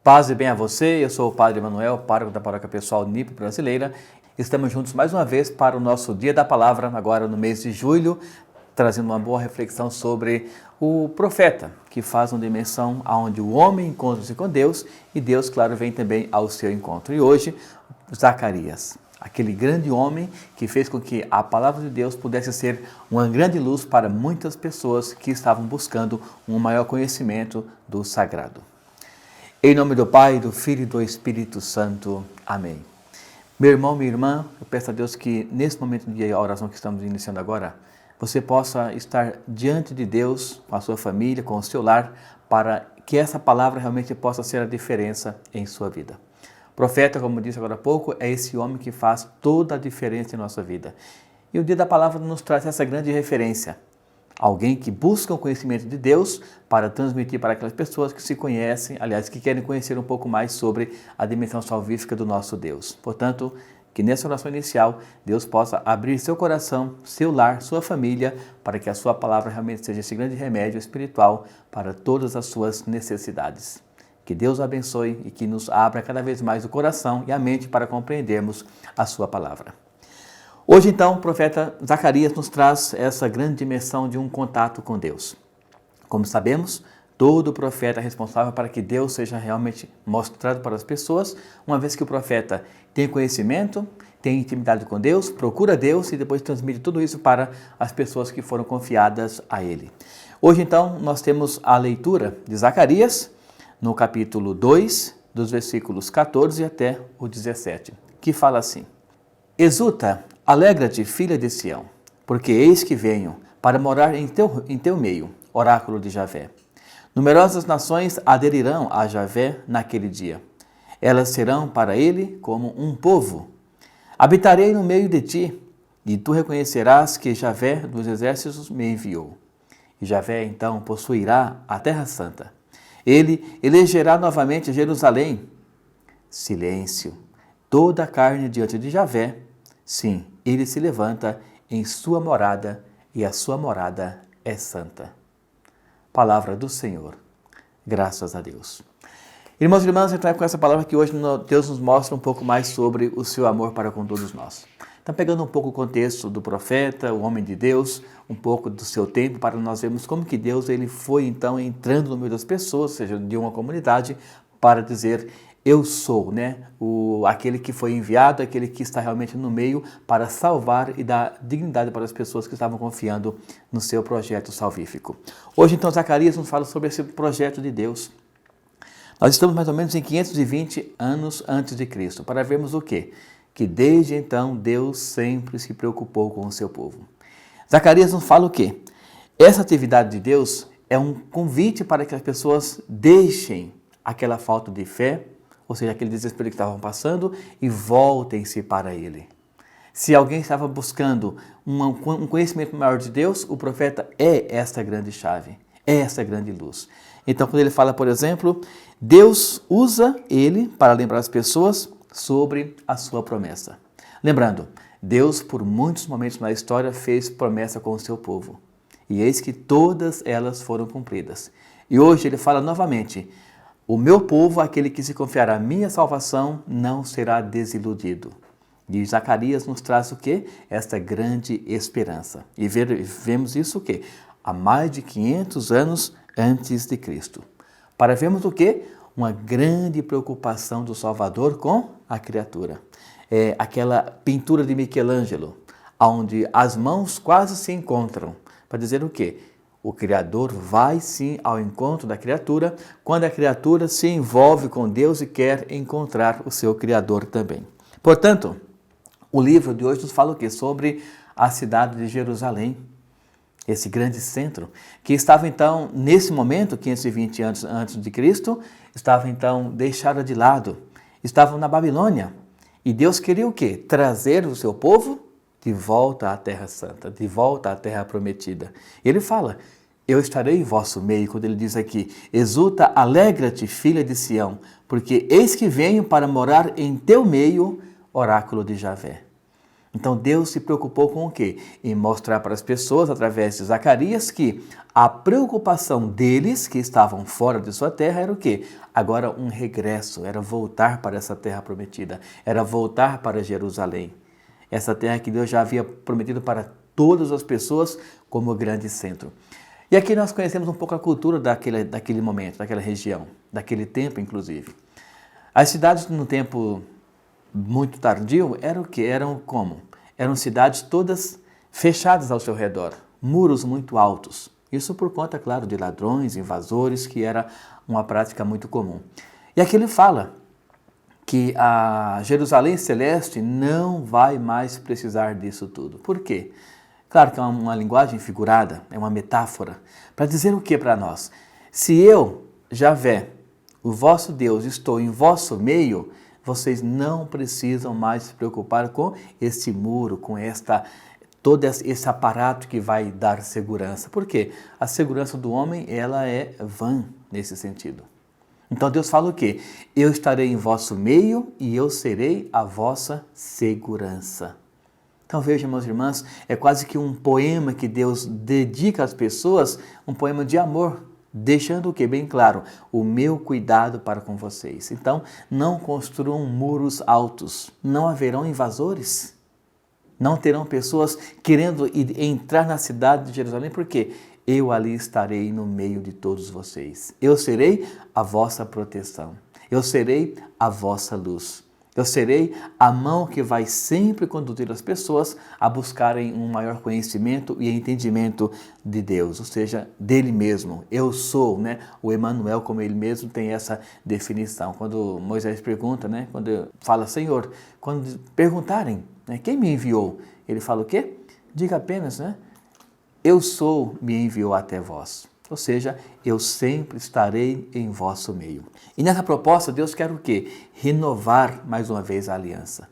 Paz e bem a você, eu sou o Padre Emanuel, pároco da Paróquia Pessoal NIP Brasileira. Estamos juntos mais uma vez para o nosso Dia da Palavra, agora no mês de julho, trazendo uma boa reflexão sobre o profeta, que faz uma dimensão onde o homem encontra-se com Deus e Deus, claro, vem também ao seu encontro. E hoje, Zacarias, aquele grande homem que fez com que a palavra de Deus pudesse ser uma grande luz para muitas pessoas que estavam buscando um maior conhecimento do sagrado. Em nome do Pai, do Filho e do Espírito Santo. Amém. Meu irmão, minha irmã, eu peço a Deus que nesse momento de oração que estamos iniciando agora, você possa estar diante de Deus, com a sua família, com o seu lar, para que essa palavra realmente possa ser a diferença em sua vida. O profeta, como disse agora há pouco, é esse homem que faz toda a diferença em nossa vida. E o Dia da Palavra nos traz essa grande referência. Alguém que busca o conhecimento de Deus para transmitir para aquelas pessoas que se conhecem, aliás, que querem conhecer um pouco mais sobre a dimensão salvífica do nosso Deus. Portanto, que nessa oração inicial, Deus possa abrir seu coração, seu lar, sua família, para que a sua palavra realmente seja esse grande remédio espiritual para todas as suas necessidades. Que Deus o abençoe e que nos abra cada vez mais o coração e a mente para compreendermos a sua palavra. Hoje, então, o profeta Zacarias nos traz essa grande dimensão de um contato com Deus. Como sabemos, todo profeta é responsável para que Deus seja realmente mostrado para as pessoas, uma vez que o profeta tem conhecimento, tem intimidade com Deus, procura Deus e depois transmite tudo isso para as pessoas que foram confiadas a Ele. Hoje, então, nós temos a leitura de Zacarias, no capítulo 2, dos versículos 14 até o 17, que fala assim: Exulta, alegra-te, filha de Sião, porque eis que venho para morar em teu meio, oráculo de Javé. Numerosas nações aderirão a Javé naquele dia. Elas serão para ele como um povo. Habitarei no meio de ti, e tu reconhecerás que Javé dos exércitos me enviou. E Javé então possuirá a terra santa. Ele elegerá novamente Jerusalém. Silêncio, toda a carne diante de Javé. Sim, ele se levanta em sua morada e a sua morada é santa. Palavra do Senhor. Graças a Deus. Irmãos e irmãs, então é com essa palavra que hoje Deus nos mostra um pouco mais sobre o seu amor para com todos nós. Então, pegando um pouco o contexto do profeta, o homem de Deus, um pouco do seu tempo, para nós vermos como que Deus ele foi então entrando no meio das pessoas, ou seja, de uma comunidade, para dizer: eu sou, aquele que foi enviado, aquele que está realmente no meio para salvar e dar dignidade para as pessoas que estavam confiando no seu projeto salvífico. Hoje, então, Zacarias nos fala sobre esse projeto de Deus. Nós estamos mais ou menos em 520 anos antes de Cristo, para vermos o quê? Que desde então Deus sempre se preocupou com o seu povo. Zacarias nos fala o quê? Essa atividade de Deus é um convite para que as pessoas deixem aquela falta de fé, ou seja, aquele desespero que estavam passando, e voltem-se para Ele. Se alguém estava buscando um conhecimento maior de Deus, o profeta é essa grande chave, é essa grande luz. Então, quando ele fala, por exemplo, Deus usa ele para lembrar as pessoas sobre a sua promessa. Lembrando, Deus, por muitos momentos na história, fez promessa com o seu povo. E eis que todas elas foram cumpridas. E hoje ele fala novamente: o meu povo, aquele que se confiará à minha salvação, não será desiludido. E Zacarias nos traz o quê? Esta grande esperança. E vemos isso o quê? Há mais de 500 anos antes de Cristo. Para vermos o quê? Uma grande preocupação do Salvador com a criatura. É aquela pintura de Michelangelo, onde as mãos quase se encontram. Para dizer o quê? O Criador vai sim ao encontro da criatura, quando a criatura se envolve com Deus e quer encontrar o seu Criador também. Portanto, o livro de hoje nos fala o quê? Sobre a cidade de Jerusalém, esse grande centro, que estava então, nesse momento, 520 anos antes de Cristo, estava então deixada de lado, estavam na Babilônia. E Deus queria o quê? Trazer o seu povo de volta à Terra Santa, de volta à Terra Prometida. Ele fala: eu estarei em vosso meio, quando ele diz aqui: exulta, alegra-te, filha de Sião, porque eis que venho para morar em teu meio, oráculo de Javé. Então Deus se preocupou com o quê? Em mostrar para as pessoas, através de Zacarias, que a preocupação deles, que estavam fora de sua terra, era o quê? Agora um regresso, era voltar para essa terra prometida, era voltar para Jerusalém. Essa terra que Deus já havia prometido para todas as pessoas como grande centro. E aqui nós conhecemos um pouco a cultura daquele momento, daquela região, daquele tempo inclusive. As cidades no tempo muito tardio eram o quê? Eram como? Eram cidades todas fechadas ao seu redor, muros muito altos. Isso por conta, claro, de ladrões, invasores, que era uma prática muito comum. E aqui ele fala que a Jerusalém Celeste não vai mais precisar disso tudo. Por quê? Claro que é uma linguagem figurada, é uma metáfora, para dizer o que para nós? Se eu, Javé, o vosso Deus, estou em vosso meio, vocês não precisam mais se preocupar com esse muro, com todo esse aparato que vai dar segurança. Por quê? A segurança do homem, ela é vã nesse sentido. Então Deus fala o quê? Eu estarei em vosso meio e eu serei a vossa segurança. Então veja, meus irmãos, é quase que um poema que Deus dedica às pessoas, um poema de amor, deixando o que? Bem claro, o meu cuidado para com vocês. Então, não construam muros altos, não haverão invasores, não terão pessoas querendo entrar na cidade de Jerusalém, porque eu ali estarei no meio de todos vocês. Eu serei a vossa proteção, eu serei a vossa luz. Eu serei a mão que vai sempre conduzir as pessoas a buscarem um maior conhecimento e entendimento de Deus, ou seja, dele mesmo. Eu sou, o Emanuel, como ele mesmo tem essa definição. Quando Moisés pergunta, quando fala, Senhor, quando perguntarem, quem me enviou? Ele fala o quê? Diga apenas, eu sou, me enviou até vós. Ou seja, eu sempre estarei em vosso meio. E nessa proposta, Deus quer o quê? Renovar mais uma vez a aliança.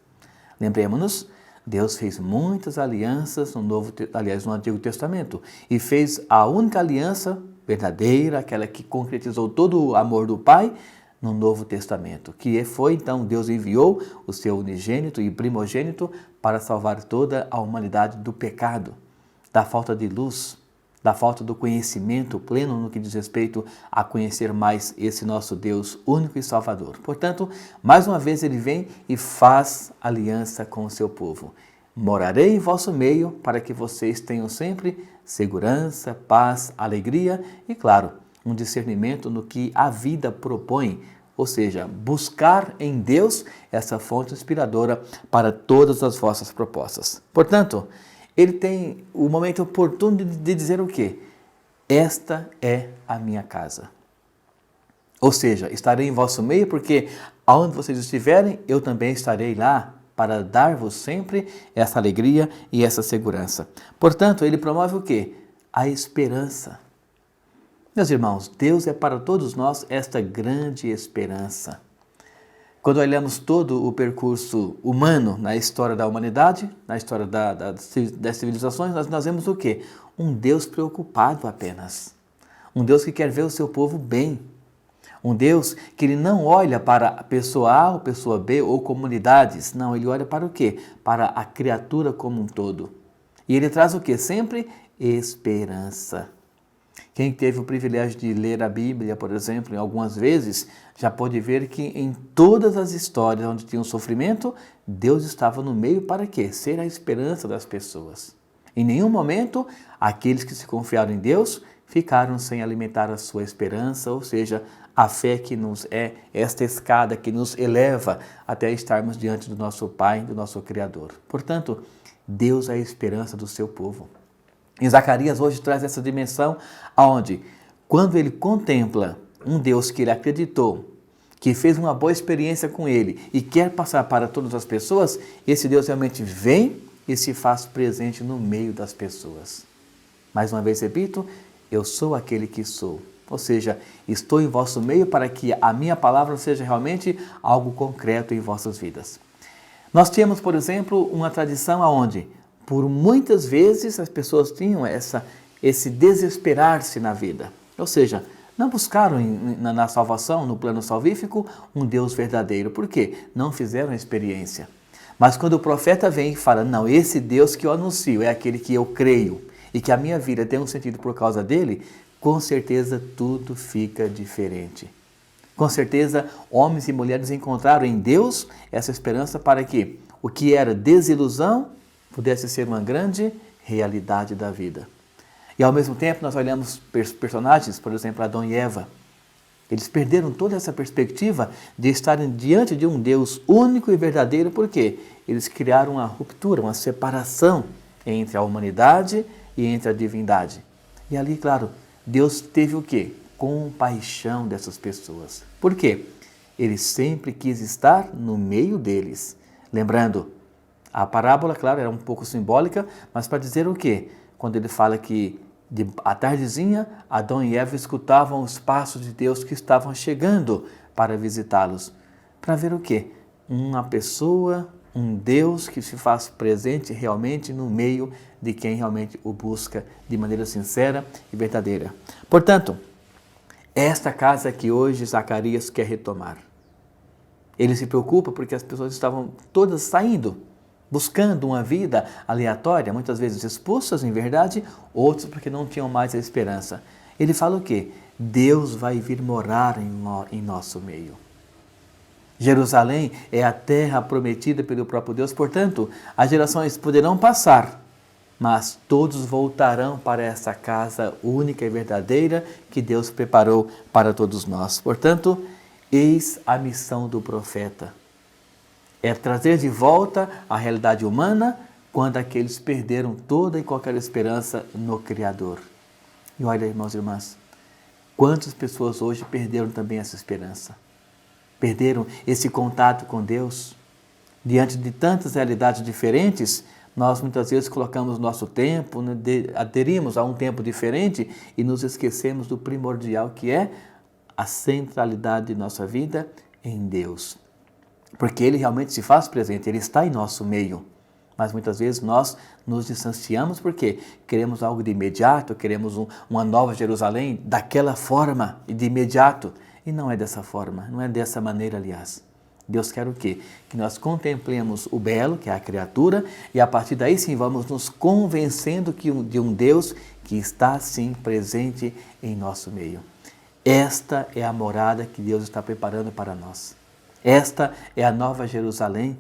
Lembremos-nos, Deus fez muitas alianças no Antigo Testamento e fez a única aliança verdadeira, aquela que concretizou todo o amor do Pai, no Novo Testamento, que foi então, Deus enviou o seu unigênito e primogênito para salvar toda a humanidade do pecado, da falta de luz, da falta do conhecimento pleno no que diz respeito a conhecer mais esse nosso Deus único e Salvador. Portanto, mais uma vez ele vem e faz aliança com o seu povo. Morarei em vosso meio para que vocês tenham sempre segurança, paz, alegria e, claro, um discernimento no que a vida propõe, ou seja, buscar em Deus essa fonte inspiradora para todas as vossas propostas. Portanto, ele tem o momento oportuno de dizer o quê? Esta é a minha casa. Ou seja, estarei em vosso meio porque aonde vocês estiverem, eu também estarei lá para dar-vos sempre essa alegria e essa segurança. Portanto, ele promove o quê? A esperança. Meus irmãos, Deus é para todos nós esta grande esperança. Quando olhamos todo o percurso humano na história da humanidade, na história das civilizações, nós vemos o quê? Um Deus preocupado apenas. Um Deus que quer ver o seu povo bem. Um Deus que ele não olha para a pessoa A ou pessoa B ou comunidades. Não, ele olha para o quê? Para a criatura como um todo. E ele traz o quê? Sempre esperança. Quem teve o privilégio de ler a Bíblia, por exemplo, algumas vezes, já pode ver que em todas as histórias onde tinha um sofrimento, Deus estava no meio para quê? Ser a esperança das pessoas. Em nenhum momento, aqueles que se confiaram em Deus ficaram sem alimentar a sua esperança, ou seja, a fé que nos é esta escada que nos eleva até estarmos diante do nosso Pai, do nosso Criador. Portanto, Deus é a esperança do seu povo. E Zacarias hoje traz essa dimensão onde, quando ele contempla um Deus que ele acreditou, que fez uma boa experiência com ele e quer passar para todas as pessoas, esse Deus realmente vem e se faz presente no meio das pessoas. Mais uma vez repito, eu sou aquele que sou. Ou seja, estou em vosso meio para que a minha palavra seja realmente algo concreto em vossas vidas. Nós tínhamos, por exemplo, uma tradição onde, por muitas vezes, as pessoas tinham esse desesperar-se na vida. Ou seja, não buscaram na salvação, no plano salvífico, um Deus verdadeiro. Por quê? Não fizeram a experiência. Mas quando o profeta vem e fala, não, esse Deus que eu anuncio é aquele que eu creio e que a minha vida tem um sentido por causa dele, com certeza tudo fica diferente. Com certeza, homens e mulheres encontraram em Deus essa esperança para que o que era desilusão pudesse ser uma grande realidade da vida. E ao mesmo tempo nós olhamos personagens, por exemplo, Adão e Eva. Eles perderam toda essa perspectiva de estarem diante de um Deus único e verdadeiro, porque eles criaram uma ruptura, uma separação entre a humanidade e entre a divindade. E ali, claro, Deus teve o quê? Compaixão dessas pessoas. Por quê? Ele sempre quis estar no meio deles. Lembrando, a parábola, claro, era um pouco simbólica, mas para dizer o quê? Quando ele fala que à tardezinha, Adão e Eva escutavam os passos de Deus que estavam chegando para visitá-los. Para ver o quê? Uma pessoa, um Deus que se faz presente realmente no meio de quem realmente o busca de maneira sincera e verdadeira. Portanto, esta casa que hoje Zacarias quer retomar. Ele se preocupa porque as pessoas estavam todas saindo, buscando uma vida aleatória, muitas vezes expulsas em verdade, outros porque não tinham mais a esperança. Ele fala o quê? Deus vai vir morar em nosso meio. Jerusalém é a terra prometida pelo próprio Deus, portanto, as gerações poderão passar, mas todos voltarão para essa casa única e verdadeira que Deus preparou para todos nós. Portanto, eis a missão do profeta. É trazer de volta a realidade humana quando aqueles perderam toda e qualquer esperança no Criador. E olha, irmãos e irmãs, quantas pessoas hoje perderam também essa esperança? Perderam esse contato com Deus? Diante de tantas realidades diferentes, nós muitas vezes colocamos nosso tempo, aderimos a um tempo diferente e nos esquecemos do primordial que é a centralidade de nossa vida em Deus. Porque Ele realmente se faz presente, Ele está em nosso meio. Mas muitas vezes nós nos distanciamos porque queremos algo de imediato, queremos uma nova Jerusalém daquela forma e de imediato. E não é dessa forma, não é dessa maneira, aliás. Deus quer o quê? Que nós contemplemos o belo, que é a criatura, e a partir daí sim vamos nos convencendo de um Deus que está sim presente em nosso meio. Esta é a morada que Deus está preparando para nós. Esta é a nova Jerusalém.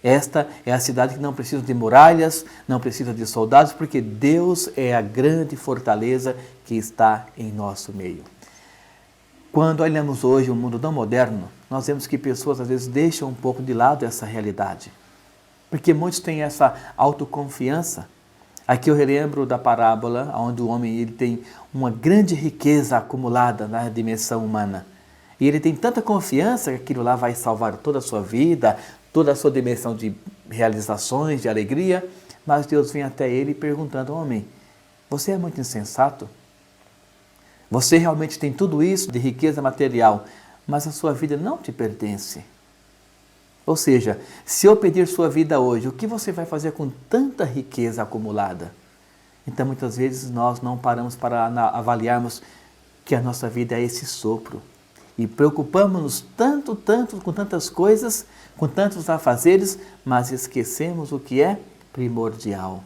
Esta é a cidade que não precisa de muralhas, não precisa de soldados, porque Deus é a grande fortaleza que está em nosso meio. Quando olhamos hoje o mundo tão moderno, nós vemos que pessoas às vezes deixam um pouco de lado essa realidade. Porque muitos têm essa autoconfiança. Aqui eu relembro da parábola onde o homem ele tem uma grande riqueza acumulada na dimensão humana. E ele tem tanta confiança que aquilo lá vai salvar toda a sua vida, toda a sua dimensão de realizações, de alegria. Mas Deus vem até ele perguntando, homem, você é muito insensato? Você realmente tem tudo isso de riqueza material, mas a sua vida não te pertence. Ou seja, se eu pedir sua vida hoje, o que você vai fazer com tanta riqueza acumulada? Então, muitas vezes, nós não paramos para avaliarmos que a nossa vida é esse sopro. E preocupamos-nos tanto com tantas coisas, com tantos afazeres, mas esquecemos o que é primordial.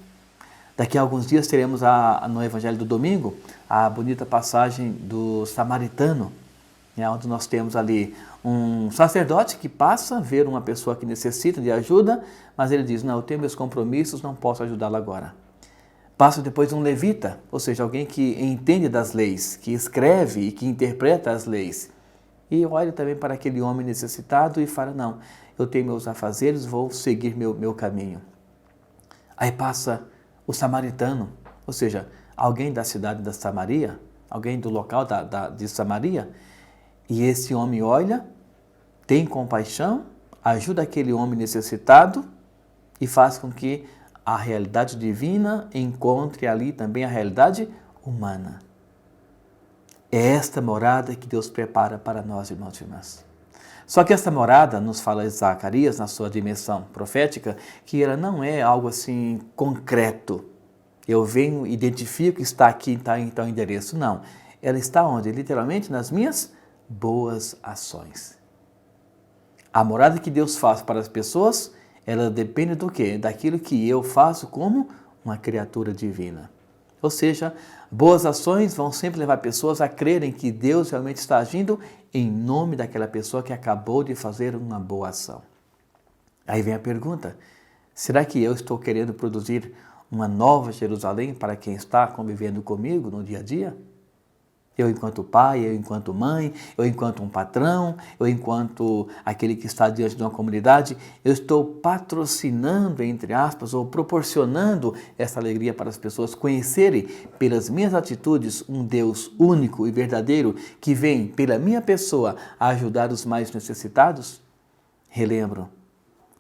Daqui a alguns dias teremos no Evangelho do Domingo a bonita passagem do samaritano, onde nós temos ali um sacerdote que passa a ver uma pessoa que necessita de ajuda, mas ele diz, não, eu tenho meus compromissos, não posso ajudá-la agora. Passa depois um levita, ou seja, alguém que entende das leis, que escreve e que interpreta as leis. E olha também para aquele homem necessitado e fala, não, eu tenho meus afazeres, vou seguir meu caminho. Aí passa o samaritano, ou seja, alguém da cidade da Samaria, alguém do local de Samaria, e esse homem olha, tem compaixão, ajuda aquele homem necessitado e faz com que a realidade divina encontre ali também a realidade humana. É esta morada que Deus prepara para nós, irmãos e irmãs. Só que esta morada, nos fala Zacarias, na sua dimensão profética, que ela não é algo assim concreto. Eu venho, identifico que está aqui, está em tal endereço. Não, ela está onde? Literalmente nas minhas boas ações. A morada que Deus faz para as pessoas ela depende do quê? Daquilo que eu faço como uma criatura divina. Ou seja, boas ações vão sempre levar pessoas a crerem que Deus realmente está agindo em nome daquela pessoa que acabou de fazer uma boa ação. Aí vem a pergunta, será que eu estou querendo produzir uma nova Jerusalém para quem está convivendo comigo no dia a dia? Eu enquanto pai, eu enquanto mãe, eu enquanto um patrão, eu enquanto aquele que está diante de uma comunidade, eu estou patrocinando, entre aspas, ou proporcionando essa alegria para as pessoas conhecerem pelas minhas atitudes um Deus único e verdadeiro que vem pela minha pessoa a ajudar os mais necessitados? Relembro,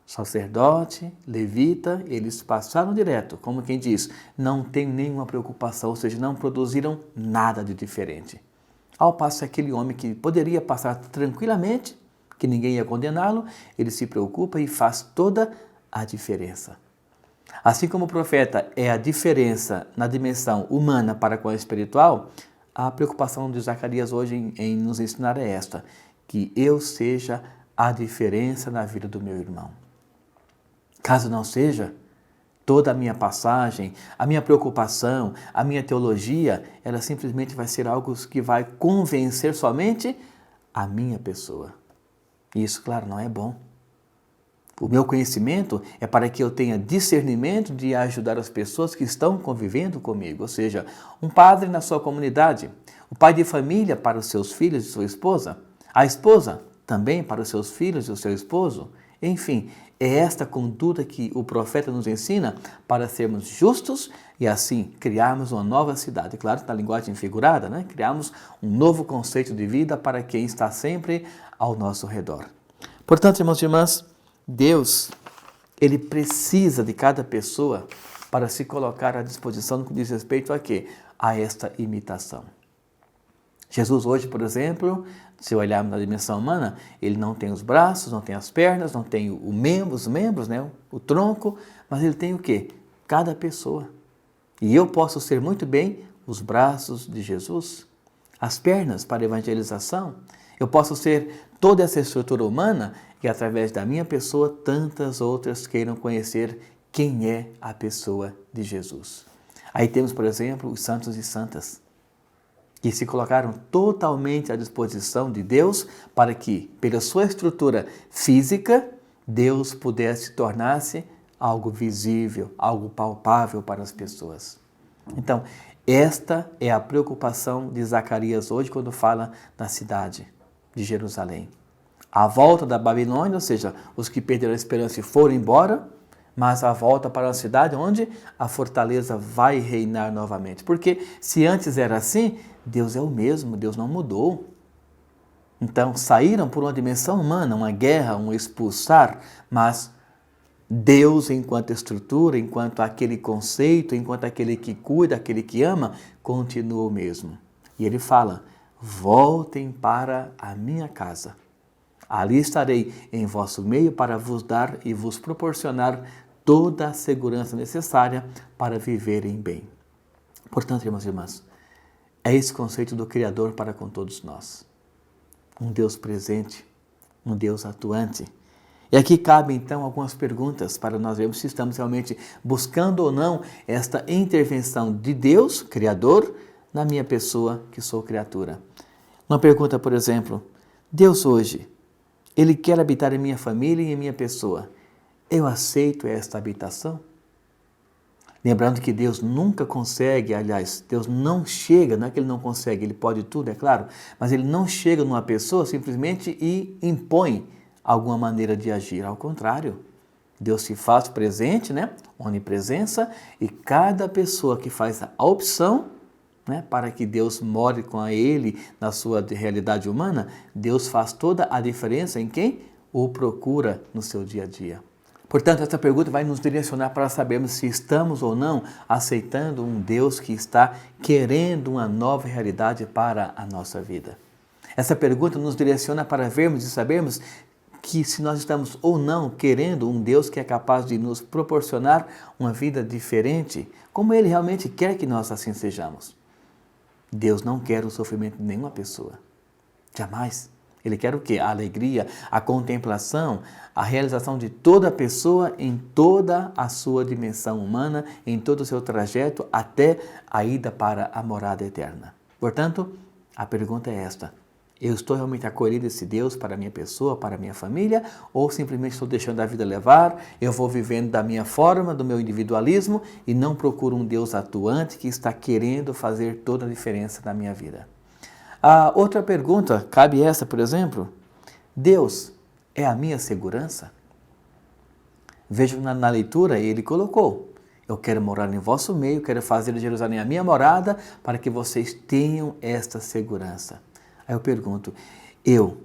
sacerdote, levita, eles passaram direto, como quem diz, não tem nenhuma preocupação, ou seja, não produziram nada de diferente. Ao passo que aquele homem que poderia passar tranquilamente, que ninguém ia condená-lo, ele se preocupa e faz toda a diferença. Assim como o profeta é a diferença na dimensão humana para com a espiritual, a preocupação de Zacarias hoje em nos ensinar é esta, que eu seja a diferença na vida do meu irmão. Caso não seja, toda a minha passagem, a minha preocupação, a minha teologia, ela simplesmente vai ser algo que vai convencer somente a minha pessoa. E isso, claro, não é bom. O meu conhecimento é para que eu tenha discernimento de ajudar as pessoas que estão convivendo comigo, ou seja, um padre na sua comunidade, o pai de família para os seus filhos e sua esposa, a esposa também para os seus filhos e o seu esposo. Enfim, é esta conduta que o profeta nos ensina para sermos justos e assim criarmos uma nova cidade. Claro, na linguagem figurada, né? Criarmos um novo conceito de vida para quem está sempre ao nosso redor. Portanto, irmãos e irmãs, Deus, Ele precisa de cada pessoa para se colocar à disposição no que diz respeito a quê? A esta imitação. Jesus hoje, por exemplo, se olharmos na dimensão humana, ele não tem os braços, não tem as pernas, não tem os membros, né? O tronco, mas ele tem o quê? Cada pessoa. E eu posso ser muito bem os braços de Jesus, as pernas para a evangelização. Eu posso ser toda essa estrutura humana e através da minha pessoa tantas outras queiram conhecer quem é a pessoa de Jesus. Aí temos, por exemplo, os santos e santas, que se colocaram totalmente à disposição de Deus para que, pela sua estrutura física, Deus pudesse tornar-se algo visível, algo palpável para as pessoas. Então, esta é a preocupação de Zacarias hoje quando fala da cidade de Jerusalém. A volta da Babilônia, ou seja, os que perderam a esperança e foram embora, mas a volta para a cidade onde a fortaleza vai reinar novamente. Porque se antes era assim, Deus é o mesmo, Deus não mudou. Então saíram por uma dimensão humana, uma guerra, um expulsar, mas Deus enquanto estrutura, enquanto aquele conceito, enquanto aquele que cuida, aquele que ama, continua o mesmo. E ele fala, voltem para a minha casa. Ali estarei em vosso meio para vos dar e vos proporcionar toda a segurança necessária para viverem bem. Portanto, irmãos e irmãs, é esse conceito do Criador para com todos nós. Um Deus presente, um Deus atuante. E aqui cabem então algumas perguntas para nós vermos se estamos realmente buscando ou não esta intervenção de Deus, Criador, na minha pessoa, que sou criatura. Uma pergunta, por exemplo, Deus hoje, Ele quer habitar em minha família e em minha pessoa. Eu aceito esta habitação? Lembrando que Deus nunca consegue, aliás, Deus não chega, não é que Ele não consegue, Ele pode tudo, é claro, mas Ele não chega numa pessoa simplesmente e impõe alguma maneira de agir. Ao contrário, Deus se faz presente, né? Onipresença, e cada pessoa que faz a opção, né, para que Deus more com ele na sua realidade humana, Deus faz toda a diferença em quem o procura no seu dia a dia. Portanto, essa pergunta vai nos direcionar para sabermos se estamos ou não aceitando um Deus que está querendo uma nova realidade para a nossa vida. Essa pergunta nos direciona para vermos e sabermos que se nós estamos ou não querendo um Deus que é capaz de nos proporcionar uma vida diferente, como Ele realmente quer que nós assim sejamos. Deus não quer o sofrimento de nenhuma pessoa. Jamais. Ele quer o quê? A alegria, a contemplação, a realização de toda a pessoa em toda a sua dimensão humana, em todo o seu trajeto até a ida para a morada eterna. Portanto, a pergunta é esta: eu estou realmente acolhendo esse Deus para a minha pessoa, para a minha família, ou simplesmente estou deixando a vida levar, eu vou vivendo da minha forma, do meu individualismo e não procuro um Deus atuante que está querendo fazer toda a diferença na minha vida? A outra pergunta, cabe essa, por exemplo: Deus é a minha segurança? Veja na leitura, ele colocou: eu quero morar em vosso meio, quero fazer de Jerusalém a minha morada, para que vocês tenham esta segurança. Aí eu pergunto, eu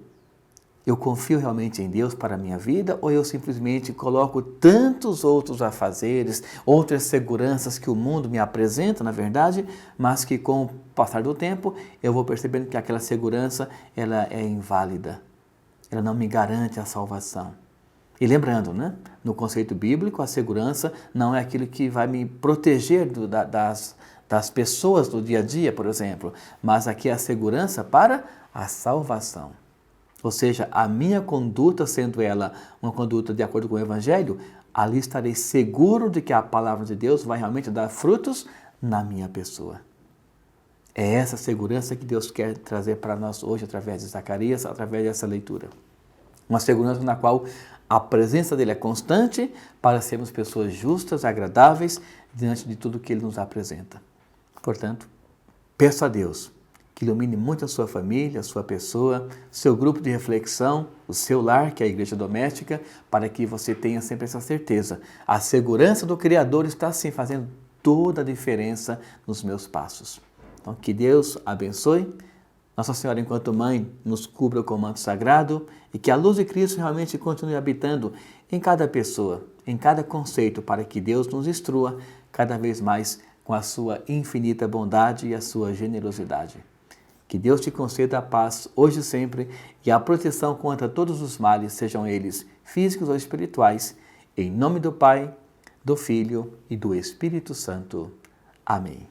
confio realmente em Deus para a minha vida, ou eu simplesmente coloco tantos outros afazeres, outras seguranças que o mundo me apresenta, na verdade, mas que com o passar do tempo eu vou percebendo que aquela segurança ela é inválida, ela não me garante a salvação. E lembrando, né, no conceito bíblico, a segurança não é aquilo que vai me proteger das pessoas do dia a dia, por exemplo, mas aqui é a segurança para a salvação. Ou seja, a minha conduta, sendo ela uma conduta de acordo com o Evangelho, ali estarei seguro de que a palavra de Deus vai realmente dar frutos na minha pessoa. É essa segurança que Deus quer trazer para nós hoje através de Zacarias, através dessa leitura. Uma segurança na qual a presença dele é constante para sermos pessoas justas, agradáveis, diante de tudo que ele nos apresenta. Portanto, peço a Deus que ilumine muito a sua família, a sua pessoa, seu grupo de reflexão, o seu lar, que é a igreja doméstica, para que você tenha sempre essa certeza. A segurança do Criador está, sim, fazendo toda a diferença nos meus passos. Então, que Deus abençoe. Nossa Senhora, enquanto Mãe, nos cubra com o manto sagrado e que a luz de Cristo realmente continue habitando em cada pessoa, em cada conceito, para que Deus nos instrua cada vez mais com a sua infinita bondade e a sua generosidade. Que Deus te conceda a paz hoje e sempre e a proteção contra todos os males, sejam eles físicos ou espirituais, em nome do Pai, do Filho e do Espírito Santo. Amém.